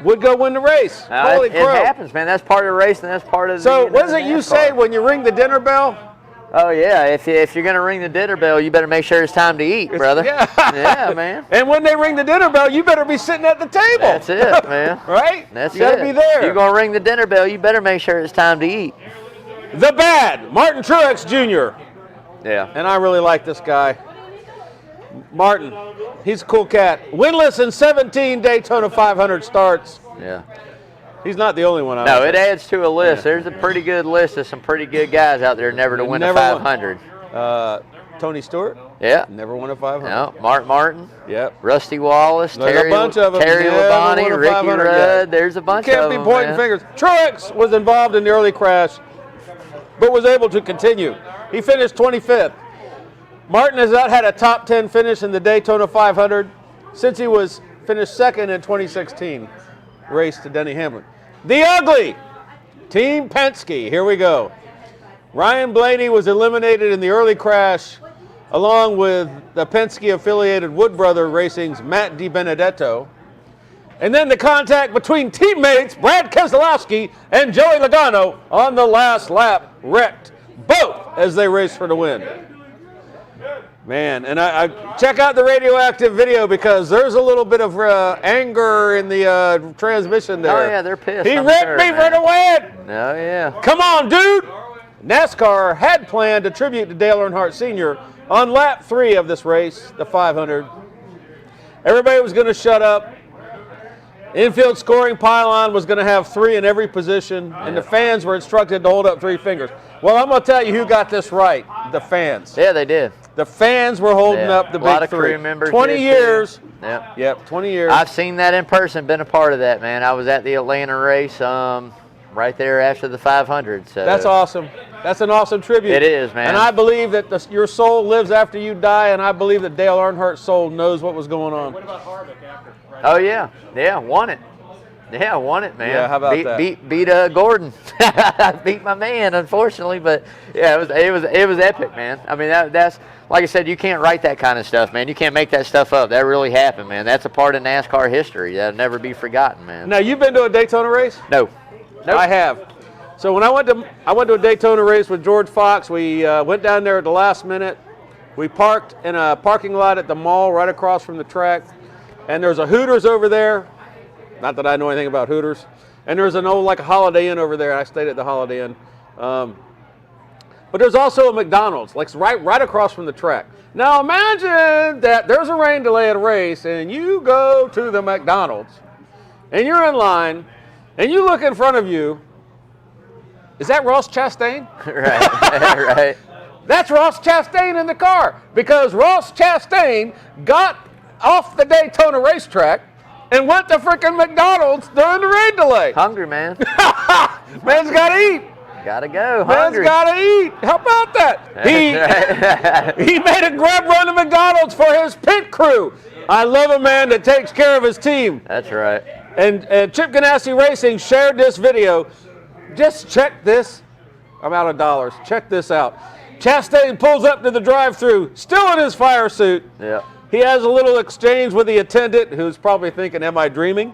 would go win the race. Holy crow. It happens, man. That's part of the race and that's part of the So what is it you say when you ring the dinner bell? Oh, yeah. If you're going to ring the dinner bell, you better make sure it's time to eat, brother. Yeah. Yeah, man. And when they ring the dinner bell, you better be sitting at the table. That's it, man. Right? That's you got to be there. If you're going to ring the dinner bell, you better make sure it's time to eat. The bad, Martin Truex Jr. Yeah. And I really like this guy. Martin, he's a cool cat. Winless in 17 Daytona 500 starts. Yeah. He's not the only one. No, it adds to a list. Yeah. There's a pretty good list of some pretty good guys out there never to win a 500. Tony Stewart. Yeah. Never won a 500. No, Mark Martin. Yep. Rusty Wallace. There's Terry, a bunch of them. Terry Never Labonte, won a Ricky 500 Rudd. yet. There's a bunch of them. Can't be pointing fingers. Truex was involved in the early crash, but was able to continue. He finished 25th. Martin has not had a top 10 finish in the Daytona 500 since he was finished second in 2016, race to Denny Hamlin. The ugly, Team Penske. Here we go. Ryan Blaney was eliminated in the early crash, along with the Penske-affiliated Wood Brother Racing's Matt DiBenedetto. And then the contact between teammates Brad Keselowski and Joey Logano on the last lap wrecked both as they raced for the win. Man, and I check out the radioactive video because there's a little bit of anger in the transmission there. Oh, yeah, they're pissed. He ripped me for the win. Oh, yeah. Come on, dude. NASCAR had planned a tribute to Dale Earnhardt Sr. on lap 3 of this race, the 500. Everybody was going to shut up. Infield scoring pylon was going to have 3 in every position, and the fans were instructed to hold up 3 fingers. Well, I'm going to tell you who got this right, the fans. Yeah, they did. The fans were holding up the big 3. A lot of crew members 20 years. Yep. Yep, 20 years. I've seen that in person, been a part of that, man. I was at the Atlanta race right there after the 500. So that's awesome. That's an awesome tribute. It is, man. And I believe that your soul lives after you die, and I believe that Dale Earnhardt's soul knows what was going on. What about Harvick after? Right? Oh, yeah. Yeah, won it. Yeah, won it, man. Yeah, how about that? Beat Gordon. Beat my man, unfortunately, but yeah, it was epic, man. I mean, that's like I said, you can't write that kind of stuff, man. You can't make that stuff up. That really happened, man. That's a part of NASCAR history that'll never be forgotten, man. Now, you've been to a Daytona race? No. Nope. I have. So when I went to a Daytona race with George Fox, we went down there at the last minute. We parked in a parking lot at the mall right across from the track, and there's a Hooters over there. Not that I know anything about Hooters. And there's an old, like a Holiday Inn over there. I stayed at the Holiday Inn. But there's also a McDowell's, like right across from the track. Now imagine that there's a rain delay at a race, and you go to the McDonald's, and you're in line, and you look in front of you. Is that Ross Chastain? Right, right. That's Ross Chastain in the car, because Ross Chastain got off the Daytona racetrack and went to freaking McDonald's during the rain delay. Hungry, man. Man's got to eat. Gotta go. Man's Hungry. got to eat. How about that? He made a grab run to McDonald's for his pit crew. I love a man that takes care of his team. That's right. And Chip Ganassi Racing shared this video. Just check this. I'm out of dollars. Check this out. Chastain pulls up to the drive-thru, still in his fire suit. Yeah. He has a little exchange with the attendant, who's probably thinking, am I dreaming?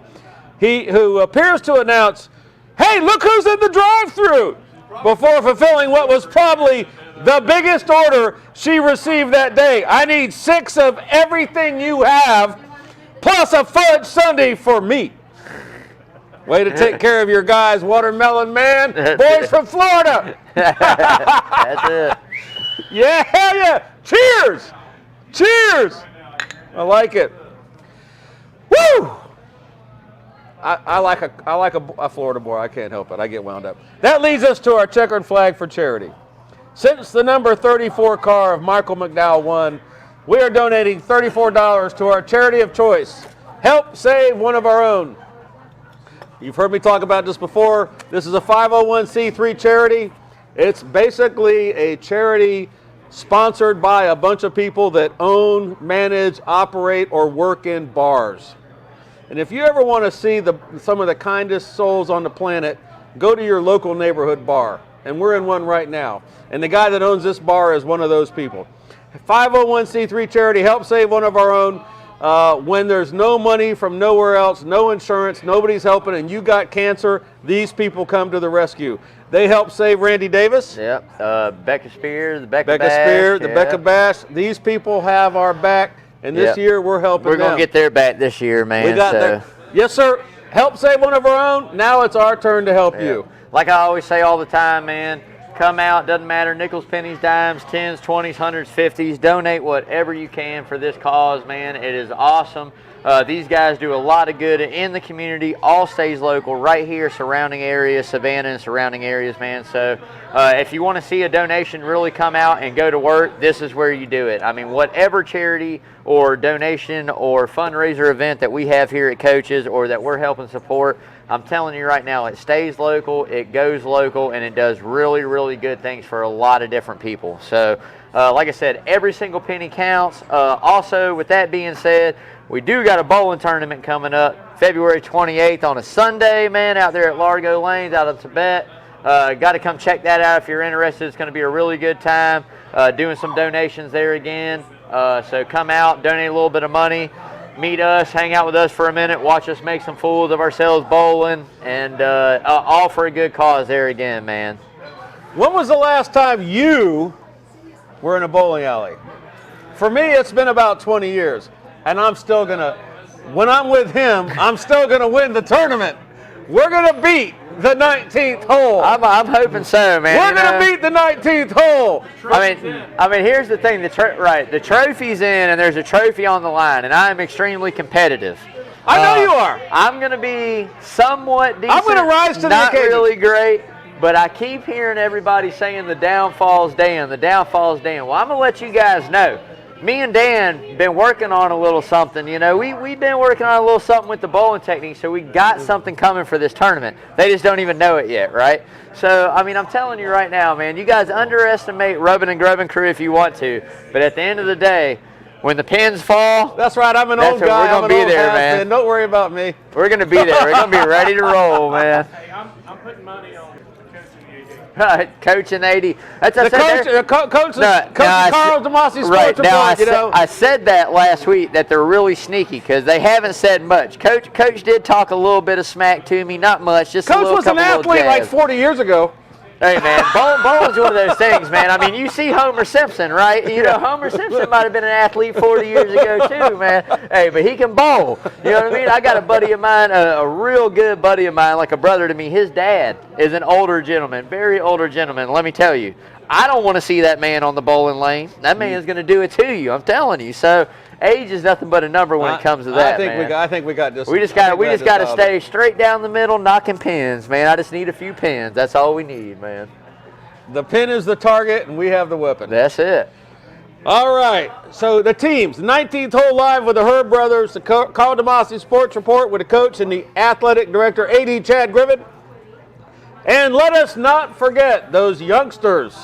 Who appears to announce, hey, look who's in the drive-thru, before fulfilling what was probably the biggest order she received that day. I need 6 of everything you have, plus a fudge sundae for me. Way to take care of your guys, Watermelon Man. Boys from Florida. That's it. Yeah, hell yeah. Cheers. Cheers. I like it. Woo! I like a Florida boy. I can't help it. I get wound up. That leads us to our checkered flag for charity. Since the number 34 car of Michael McDowell won, we are donating $34 to our charity of choice. Help save one of our own. You've heard me talk about this before. This is a 501c3 charity. It's basically a charity sponsored by a bunch of people that own, manage, operate, or work in bars. And if you ever want to see some of the kindest souls on the planet, go to your local neighborhood bar. And we're in one right now. And the guy that owns this bar is one of those people. 501c3 charity, help save one of our own. When there's no money from nowhere else, no insurance, nobody's helping, and you got cancer, these people come to the rescue. They help save Randy Davis. Yep. Becca Spear, the Becca Spear, the Becca Bash. These people have our back, and this year we're helping them. We're going to get their back this year, man. We got their, yes, sir. Help save one of our own. Now it's our turn to help you. Like I always say all the time, man, come out, doesn't matter, nickels, pennies, dimes, 10s, 20s, 100s, 50s. Donate whatever you can for this cause, man. It is awesome. These guys do a lot of good in the community. All stays local, right here, surrounding areas, Savannah and surrounding areas, man. So if you want to see a donation really come out and go to work, this is where you do it. I mean, whatever charity or donation or fundraiser event that we have here at Coaches or that we're helping support, I'm telling you right now, it stays local, it goes local, and it does really, really good things for a lot of different people. So, like I said, every single penny counts. Also, with that being said, we do got a bowling tournament coming up February 28th on a Sunday, man, out there at Largo Lanes out of Tibet. Got to come check that out if you're interested. It's going to be a really good time. Doing some donations there again. So come out, donate a little bit of money, meet us, hang out with us for a minute, watch us make some fools of ourselves bowling, and all for a good cause there again, man. When was the last time you were in a bowling alley? For me, it's been about 20 years, and I'm still going to, when I'm with him, I'm still going to win the tournament. We're going to beat the 19th hole. I'm hoping so, man. We're going to beat the 19th hole. I mean, here's the thing. The trophy's in, and there's a trophy on the line, and I'm extremely competitive. I know you are. I'm going to be somewhat decent. I'm going to rise to the not occasion. Really great, but I keep hearing everybody saying the downfall's Dan, the downfall's Dan. Well, I'm going to let you guys know. Me and Dan been working on a little something. You know, we've been working on a little something with the bowling technique, so we got something coming for this tournament. They just don't even know it yet, right? So, I mean, I'm telling you right now, man, you guys underestimate Rubbin' and Grubbin' crew if you want to, but at the end of the day, when the pins fall, that's right. I'm an old guy. We're gonna be there, man. Don't worry about me. We're gonna be there. We're gonna be ready to roll, man. Hey, I'm putting money on Coaching 80. That's the coach Carl DeMasi Sports Report. I said that last week that they're really sneaky because they haven't said much. Coach did talk a little bit of smack to me, not much. Just Coach was an athlete like 40 years ago. Hey, man, bowling's one of those things, man. I mean, you see Homer Simpson, right? You know, Homer Simpson might have been an athlete 40 years ago, too, man. Hey, but he can bowl. You know what I mean? I got a buddy of mine, a real good buddy of mine, like a brother to me. His dad is an older gentleman, very older gentleman. Let me tell you, I don't want to see that man on the bowling lane. That man's going to do it to you, I'm telling you. So, age is nothing but a number when it comes to that, man. I think we got this. We just got to stay straight down the middle, knocking pins, man. I just need a few pins. That's all we need, man. The pin is the target, and we have the weapon. That's it. All right. So the teams: 19th hole live with the Herb brothers, the Carl DeMasi Sports Report with the coach and the athletic director, AD Chad Griffin. And let us not forget those youngsters.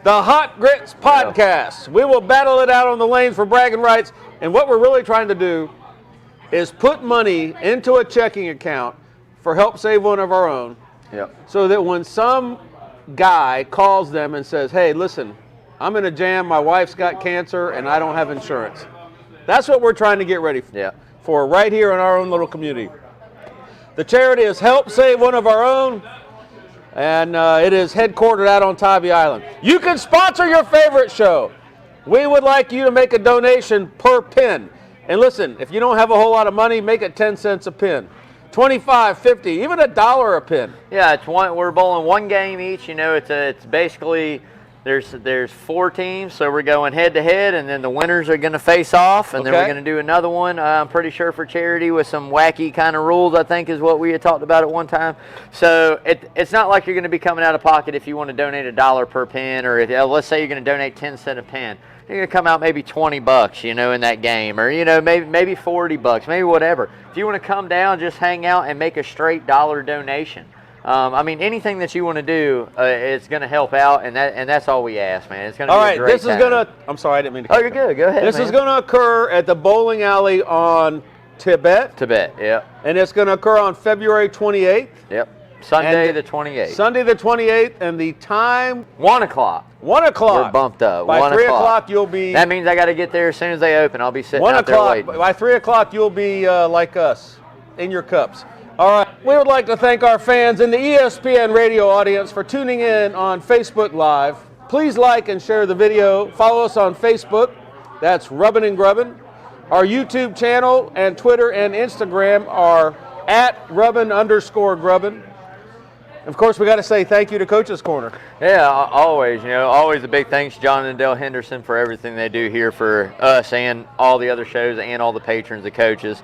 The Hot Grits podcast. We will battle it out on the lanes for bragging rights. And what we're really trying to do is put money into a checking account for Help Save One of Our Own. Yep. So that when some guy calls them and says, hey, listen, I'm in a jam, my wife's got cancer, and I don't have insurance. That's what we're trying to get ready for right here in our own little community. The charity is Help Save One of Our Own. And it is headquartered out on Tybee Island. You can sponsor your favorite show. We would like you to make a donation per pin. And listen, if you don't have a whole lot of money, make it 10 cents a pin. 25, 50, even $1 a pin. Yeah, we're bowling one game each. You know, it's basically there's 4 teams, so we're going head to head, and then the winners are going to face off, and then we're going to do another one. I'm pretty sure for charity with some wacky kind of rules. I think is what we had talked about at one time. So it's not like you're going to be coming out of pocket if you want to donate $1 per pin, or let's say you're going to donate 10 cents a pin. You're going to come out maybe $20, you know, in that game, or maybe $40, maybe whatever. If you want to come down, just hang out and make a straight dollar donation. I mean, anything that you want to do, it's going to help out, and that's all we ask, man. It's going to be a great this is going to. I'm sorry, I didn't mean to. Oh, you're good. Go ahead. This is going to occur at the bowling alley on Tibet. Yeah. And it's going to occur on February 28th. Yep. Sunday the 28th. Sunday the 28th, and the time 1 o'clock. 1 o'clock. We're bumped up. By 3 o'clock, you'll be. That means I got to get there as soon as they open. I'll be sitting out there waiting. By 3 o'clock, you'll be like us, in your cups. All right. We would like to thank our fans in the ESPN radio audience for tuning in on Facebook Live. Please like and share the video. Follow us on Facebook. That's Rubbin' and Grubbin'. Our YouTube channel and Twitter and Instagram are at Rubbin_Grubbin. Of course, we got to say thank you to Coach's Corner. Yeah, always. Always a big thanks to John and Dale Henderson for everything they do here for us and all the other shows and all the patrons, the coaches.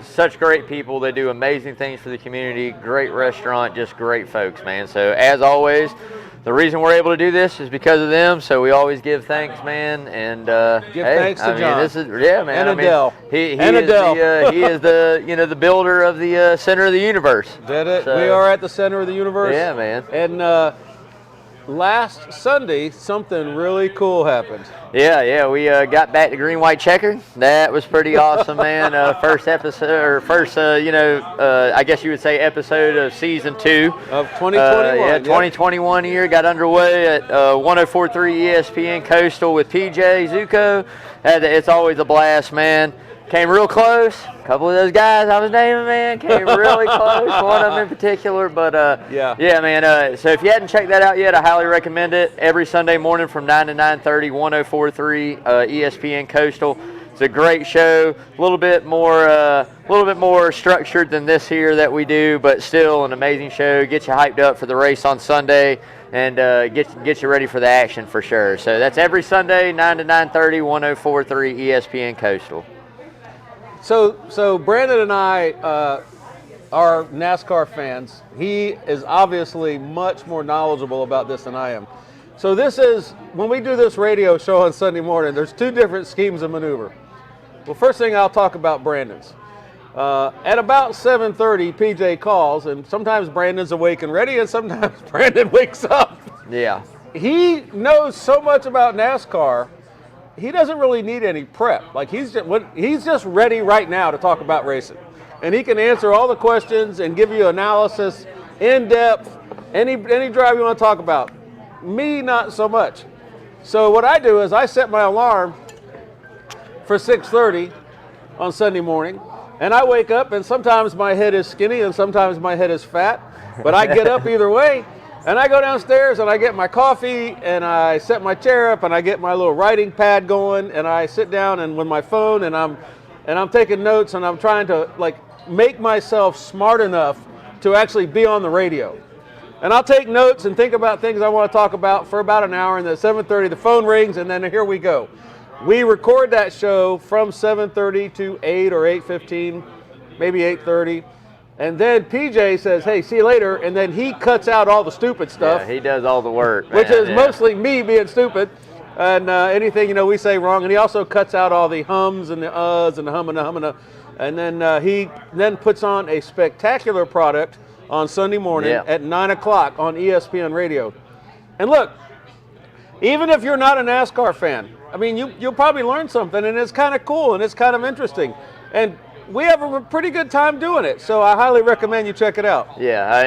Such great people. They do amazing things for the community. Great restaurant, just great folks, man. So as always, the reason we're able to do this is because of them. So we always give thanks, man. And give thanks to John. This is man. And Adele. He is the builder of the center of the universe. Did it? So, we are at the center of the universe. Yeah, man. And last Sunday, something really cool happened. Yeah, we got back to green, white, checker. That was pretty awesome, man. First episode, or first, I guess you would say episode of season 2 of 2021. 2021 year got underway at 104.3 ESPN Coastal with PJ Zuko. It's always a blast, man. Came real close. A couple of those guys I was naming, man, came really close. One of them in particular, but yeah, man. So if you hadn't checked that out yet, I highly recommend it. Every Sunday morning from 9 to 9:30, 104.3 ESPN Coastal. It's a great show. A little bit more structured than this here that we do, but still an amazing show. Get you hyped up for the race on Sunday. And get you ready for the action for sure. So that's every Sunday, 9 to 9:30, 104.3 ESPN Coastal. So Brandon and I are NASCAR fans. He is obviously much more knowledgeable about this than I am. So this is, when we do this radio show on Sunday morning, there's 2 different schemes of maneuver. Well, first thing I'll talk about Brandon's. At about 7:30, PJ calls, and sometimes Brandon's awake and ready, and sometimes Brandon wakes up. Yeah. He knows so much about NASCAR, he doesn't really need any prep. Like he's just ready right now to talk about racing, and he can answer all the questions and give you analysis in depth. Any drive you want to talk about. Me, not so much. So what I do is I set my alarm for 6:30 on Sunday morning, and I wake up, and sometimes my head is skinny and sometimes my head is fat, but I get up either way. And I go downstairs and I get my coffee and I set my chair up and I get my little writing pad going and I sit down and with my phone and I'm taking notes and I'm trying to like make myself smart enough to actually be on the radio. And I'll take notes and think about things I want to talk about for about an hour, and then at 7:30 the phone rings and then here we go. We record that show from 7:30 to 8 or 8:15, maybe 8:30. And then PJ says, hey, see you later, and then he cuts out all the stupid stuff. Yeah, he does all the work, man. Which is mostly me being stupid, and anything, we say wrong. And he also cuts out all the hums and the uhs and the hum and the hum and the, and then he then puts on a spectacular product on Sunday morning at 9 o'clock on ESPN Radio. And look, even if you're not a NASCAR fan, I mean, you'll probably learn something, and it's kind of cool, and it's kind of interesting. And we have a pretty good time doing it, so I highly recommend you check it out. Yeah,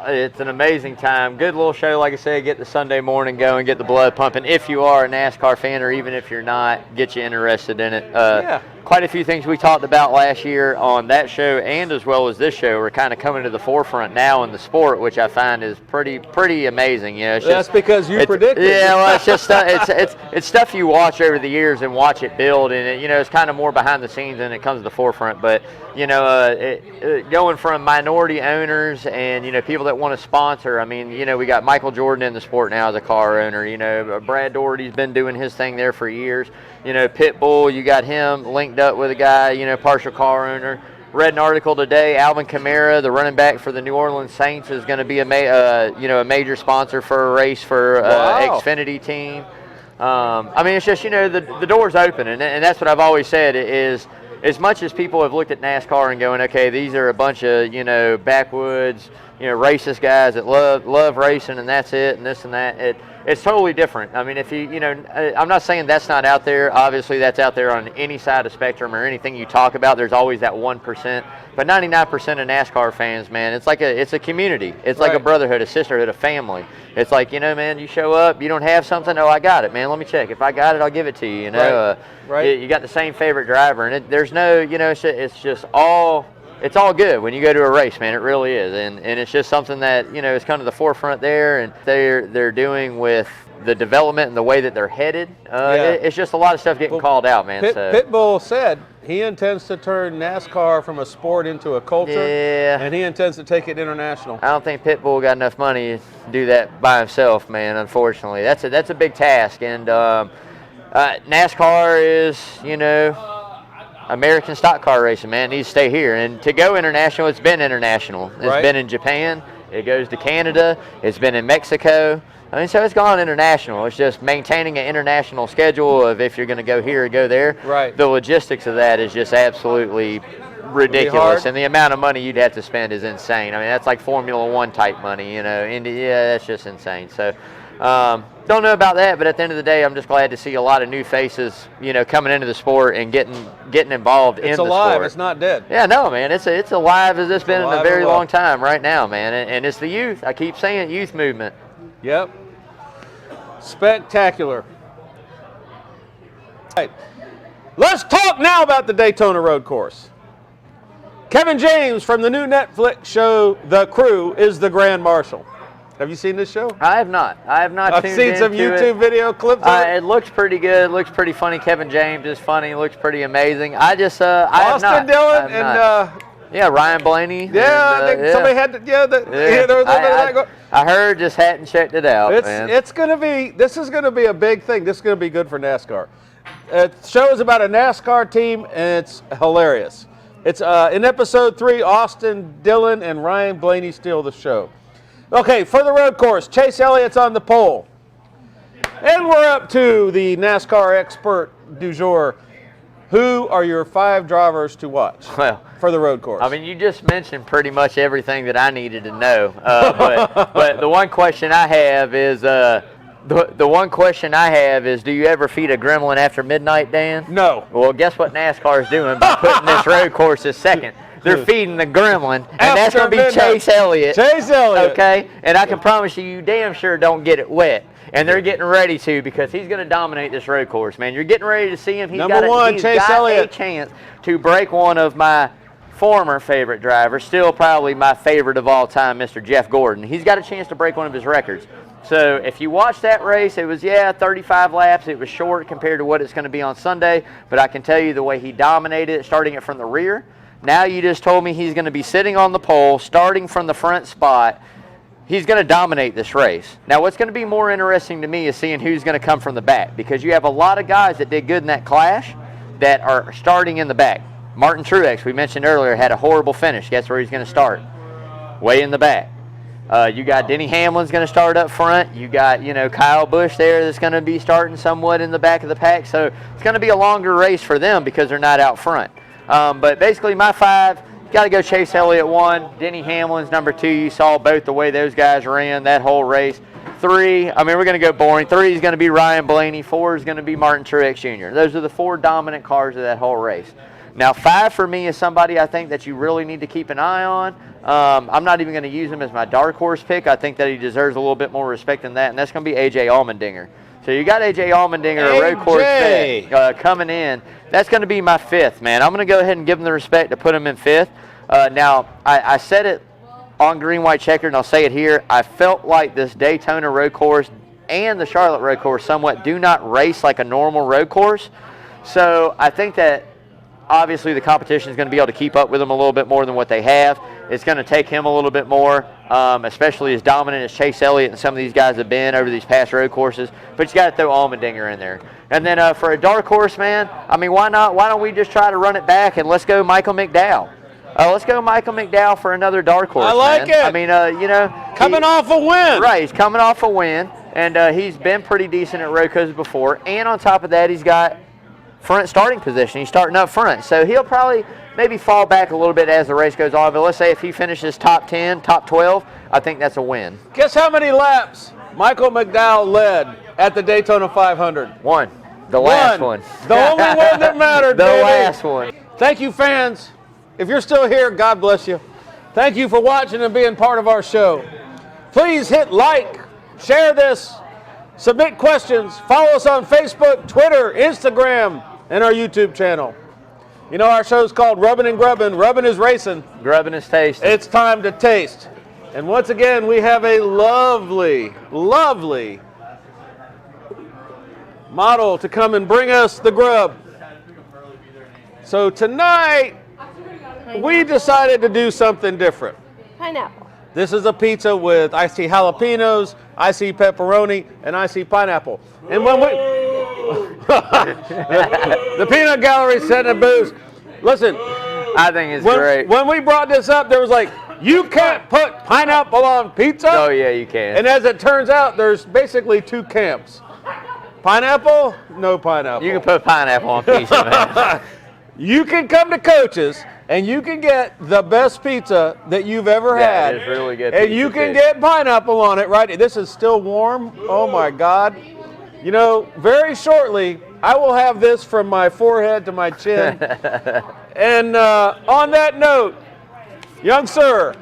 it's an amazing time. Good little show, like I said, get the Sunday morning going, get the blood pumping. If you are a NASCAR fan, or even if you're not, get you interested in it. Quite a few things we talked about last year on that show, and as well as this show, are kind of coming to the forefront now in the sport, which I find is pretty amazing. It's that's just, because you predicted. Yeah, well, it's just it's stuff you watch over the years and watch it build, and it's kind of more behind the scenes and it comes to the forefront. But going from minority owners and people that want to sponsor. I mean, we got Michael Jordan in the sport now as a car owner. Brad Doherty's been doing his thing there for years. Pitbull, you got him linked up with a guy, partial car owner. Read an article today, Alvin Kamara, the running back for the New Orleans Saints, is going to be a major sponsor for a race for Xfinity team. I mean, it's just, the door's open, and that's what I've always said is, as much as people have looked at NASCAR and going, okay, these are a bunch of, backwoods, racist guys that love racing and that's it and this and that, it's totally different. I mean, if I'm not saying that's not out there. Obviously, that's out there on any side of the spectrum or anything you talk about. There's always that 1%. But 99% of NASCAR fans, man, it's a community. It's like a brotherhood, a sisterhood, a family. It's like, man, you show up, you don't have something, oh, I got it, man, let me check. If I got it, I'll give it to you, You got the same favorite driver, and there's no, it's just all, it's all good when you go to a race, man, it really is. And it's just something that, has come to the forefront there, and they're doing with the development and the way that they're headed. It's just a lot of stuff getting called out, man. Pitbull said he intends to turn NASCAR from a sport into a culture, and he intends to take it international. I don't think Pitbull got enough money to do that by himself, man, unfortunately. That's a big task, and NASCAR is, American stock car racing, man. It needs to stay here. And to go international, it's been international. It's been in Japan. It goes to Canada. It's been in Mexico. I mean, so it's gone international. It's just maintaining an international schedule of if you're going to go here or go there. Right. The logistics of that is just absolutely ridiculous, and the amount of money you'd have to spend is insane. I mean, that's like Formula One type money, you know. Yeah, that's just insane. So, don't know about that, but at the end of the day, I'm just glad to see a lot of new faces, you know, coming into the sport and getting involved in the sport. It's alive. It's not dead. Yeah, no, man. It's alive as it's been in a very well. long time right now, man. And it's the youth. I keep saying youth movement. Yep. Spectacular. Right. Let's talk now about the Daytona Road Course. Kevin James from the new Netflix show The Crew is the Grand Marshal. Have you seen this show? I have not. I've seen some YouTube video clips of it. It looks pretty good. It looks pretty funny. Kevin James is funny. Looks pretty amazing. I just Austin Dillon and yeah, Ryan Blaney. Yeah, and, I think somebody had to. Yeah, there was a little bit of that going. I heard, just hadn't checked it out. It's going to be. This is going to be a big thing. This is going to be good for NASCAR. The show is about a NASCAR team, and it's hilarious. It's in episode 3. Austin Dillon and Ryan Blaney steal the show. Okay, for the road course, Chase Elliott's on the pole, and we're up to the NASCAR expert du jour. Who are your 5 drivers to watch for the road course? I mean, you just mentioned pretty much everything that I needed to know. But the one question I have is, the one question I have is, do you ever feed a gremlin after midnight, Dan? No. Well, guess what NASCAR is doing by putting this road course as second? They're feeding the gremlin, and that's going to be Chase Elliott. Chase Elliott. Okay? And I can promise you, you damn sure don't get it wet. And they're getting ready to, because he's going to dominate this road course, man. You're getting ready to see him. He's got a chance to break one of my former favorite drivers, still probably my favorite of all time, Mr. Jeff Gordon. He's got a chance to break one of his records. So if you watch that race, it was, 35 laps. It was short compared to what it's going to be on Sunday. But I can tell you the way he dominated it, starting it from the rear. Now you just told me he's going to be sitting on the pole, starting from the front spot. He's going to dominate this race. Now, what's going to be more interesting to me is seeing who's going to come from the back, because you have a lot of guys that did good in that clash that are starting in the back. Martin Truex, we mentioned earlier, had a horrible finish. Guess where he's going to start? Way in the back. You got Denny Hamlin's going to start up front. You got, Kyle Busch there that's going to be starting somewhat in the back of the pack. So it's going to be a longer race for them because they're not out front. But basically my 5, got to go Chase Elliott 1, Denny Hamlin's number 2. You saw both the way those guys ran that whole race. 3, I mean, we're going to go boring. 3 is going to be Ryan Blaney. 4 is going to be Martin Truex Jr. Those are the 4 dominant cars of that whole race. Now, 5 for me is somebody I think that you really need to keep an eye on. I'm not even going to use him as my dark horse pick. I think that he deserves a little bit more respect than that, and that's going to be A.J. Allmendinger. So you got A.J. Allmendinger, a road course pick, coming in. That's going to be my 5th, man. I'm going to go ahead and give him the respect to put him in 5th. Now, I said it on Green, White, Checkered, and I'll say it here. I felt like this Daytona road course and the Charlotte road course somewhat do not race like a normal road course. So I think that obviously the competition is going to be able to keep up with them a little bit more than what they have. It's going to take him a little bit more, especially as dominant as Chase Elliott and some of these guys have been over these past road courses. But you got to throw Allmendinger in there. And then for a dark horse, man, I mean, why not? Why don't we just try to run it back and let's go Michael McDowell? Let's go Michael McDowell for another dark horse. I like it. I mean, coming off a win. Right, he's coming off a win, and he's been pretty decent at road courses before. And on top of that, he's got front starting position. He's starting up front, so he'll probably maybe fall back a little bit as the race goes on. But let's say if he finishes top 10, top 12, I think that's a win. Guess how many laps Michael McDowell led at the Daytona 500? 1. The last one. The only one that mattered. The baby. last one. Thank you, fans. If you're still here, God bless you. Thank you for watching and being part of our show. Please hit like, share this, submit questions, follow us on Facebook, Twitter, Instagram, and our YouTube channel. You know our show's called Rubbin' and Grubbin'. Rubbin' is racing. Grubbin' is tasting. It's time to taste. And once again, we have a lovely, lovely model to come and bring us the grub. So tonight, we decided to do something different. Pineapple. This is a pizza with, I see jalapenos, I see pepperoni, and I see pineapple. And when we, the peanut gallery sent a booze. Listen, I think it's great. When we brought this up, there was like You can't put pineapple on pizza. Oh yeah, you can. And as it turns out, there's basically 2 camps. Pineapple, no pineapple. You can put pineapple on pizza, man. You can come to Coach's and you can get the best pizza that you've ever had. It's really good. And you can get pineapple on it, right? This is still warm. Oh my God. You know, very shortly, I will have this from my forehead to my chin. And on that note, young sir,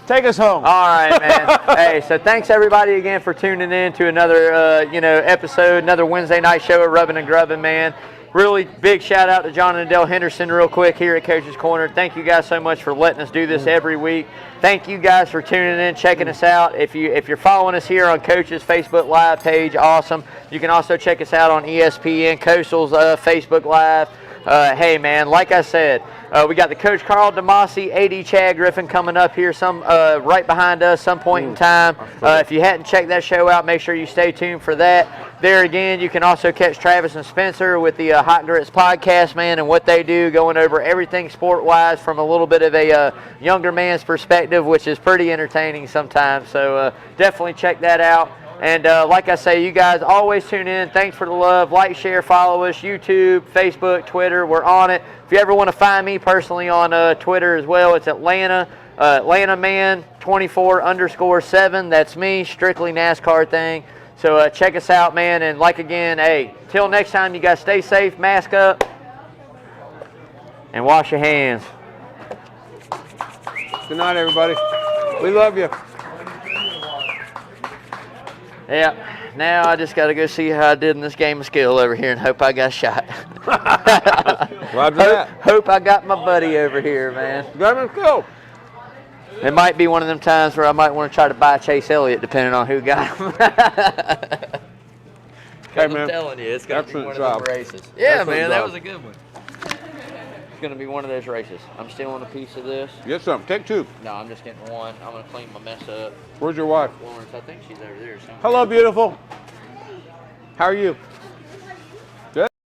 take us home. All right, man. Hey, so thanks everybody again for tuning in to another, episode, another Wednesday night show at Rubbing and Grubbing, man. Really big shout out to John and Adele Henderson real quick here at Coach's Corner. Thank you guys so much for letting us do this every week. Thank you guys for tuning in, checking us out. If you're following us here on Coach's Facebook Live page, awesome. You can also check us out on ESPN Coastal's Facebook Live. Hey, man, like I said, we got the Coach Carl DeMasi, AD Chad Griffin coming up here right behind us some point in time. If you hadn't checked that show out, make sure you stay tuned for that. There again, you can also catch Travis and Spencer with the Hot Grits podcast, man, and what they do, going over everything sport-wise from a little bit of a younger man's perspective, which is pretty entertaining sometimes. So definitely check that out. And like I say, you guys always tune in. Thanks for the love. Like, share, follow us, YouTube, Facebook, Twitter. We're on it. If you ever want to find me personally on Twitter as well, it's Atlanta Man 24_7. That's me, strictly NASCAR thing. So check us out, man. And like again, hey, till next time, you guys stay safe, mask up, and wash your hands. Good night, everybody. We love you. Yeah, now I just got to go see how I did in this game of skill over here and hope I got shot. Roger that. Hope I got my buddy over here, man. Got him killed. It might be one of them times where I might want to try to buy Chase Elliott, depending on who got him. Hey, man. I'm telling you, it's going to be Excellent one of job. them races. Yeah, Excellent man, that job. was a good one. It's going to be one of those races. I'm stealing a piece of this. Get some. Take 2. No, I'm just getting one. I'm going to clean my mess up. Where's your wife? Lawrence, I think she's over there somewhere. Hello, beautiful. How are you?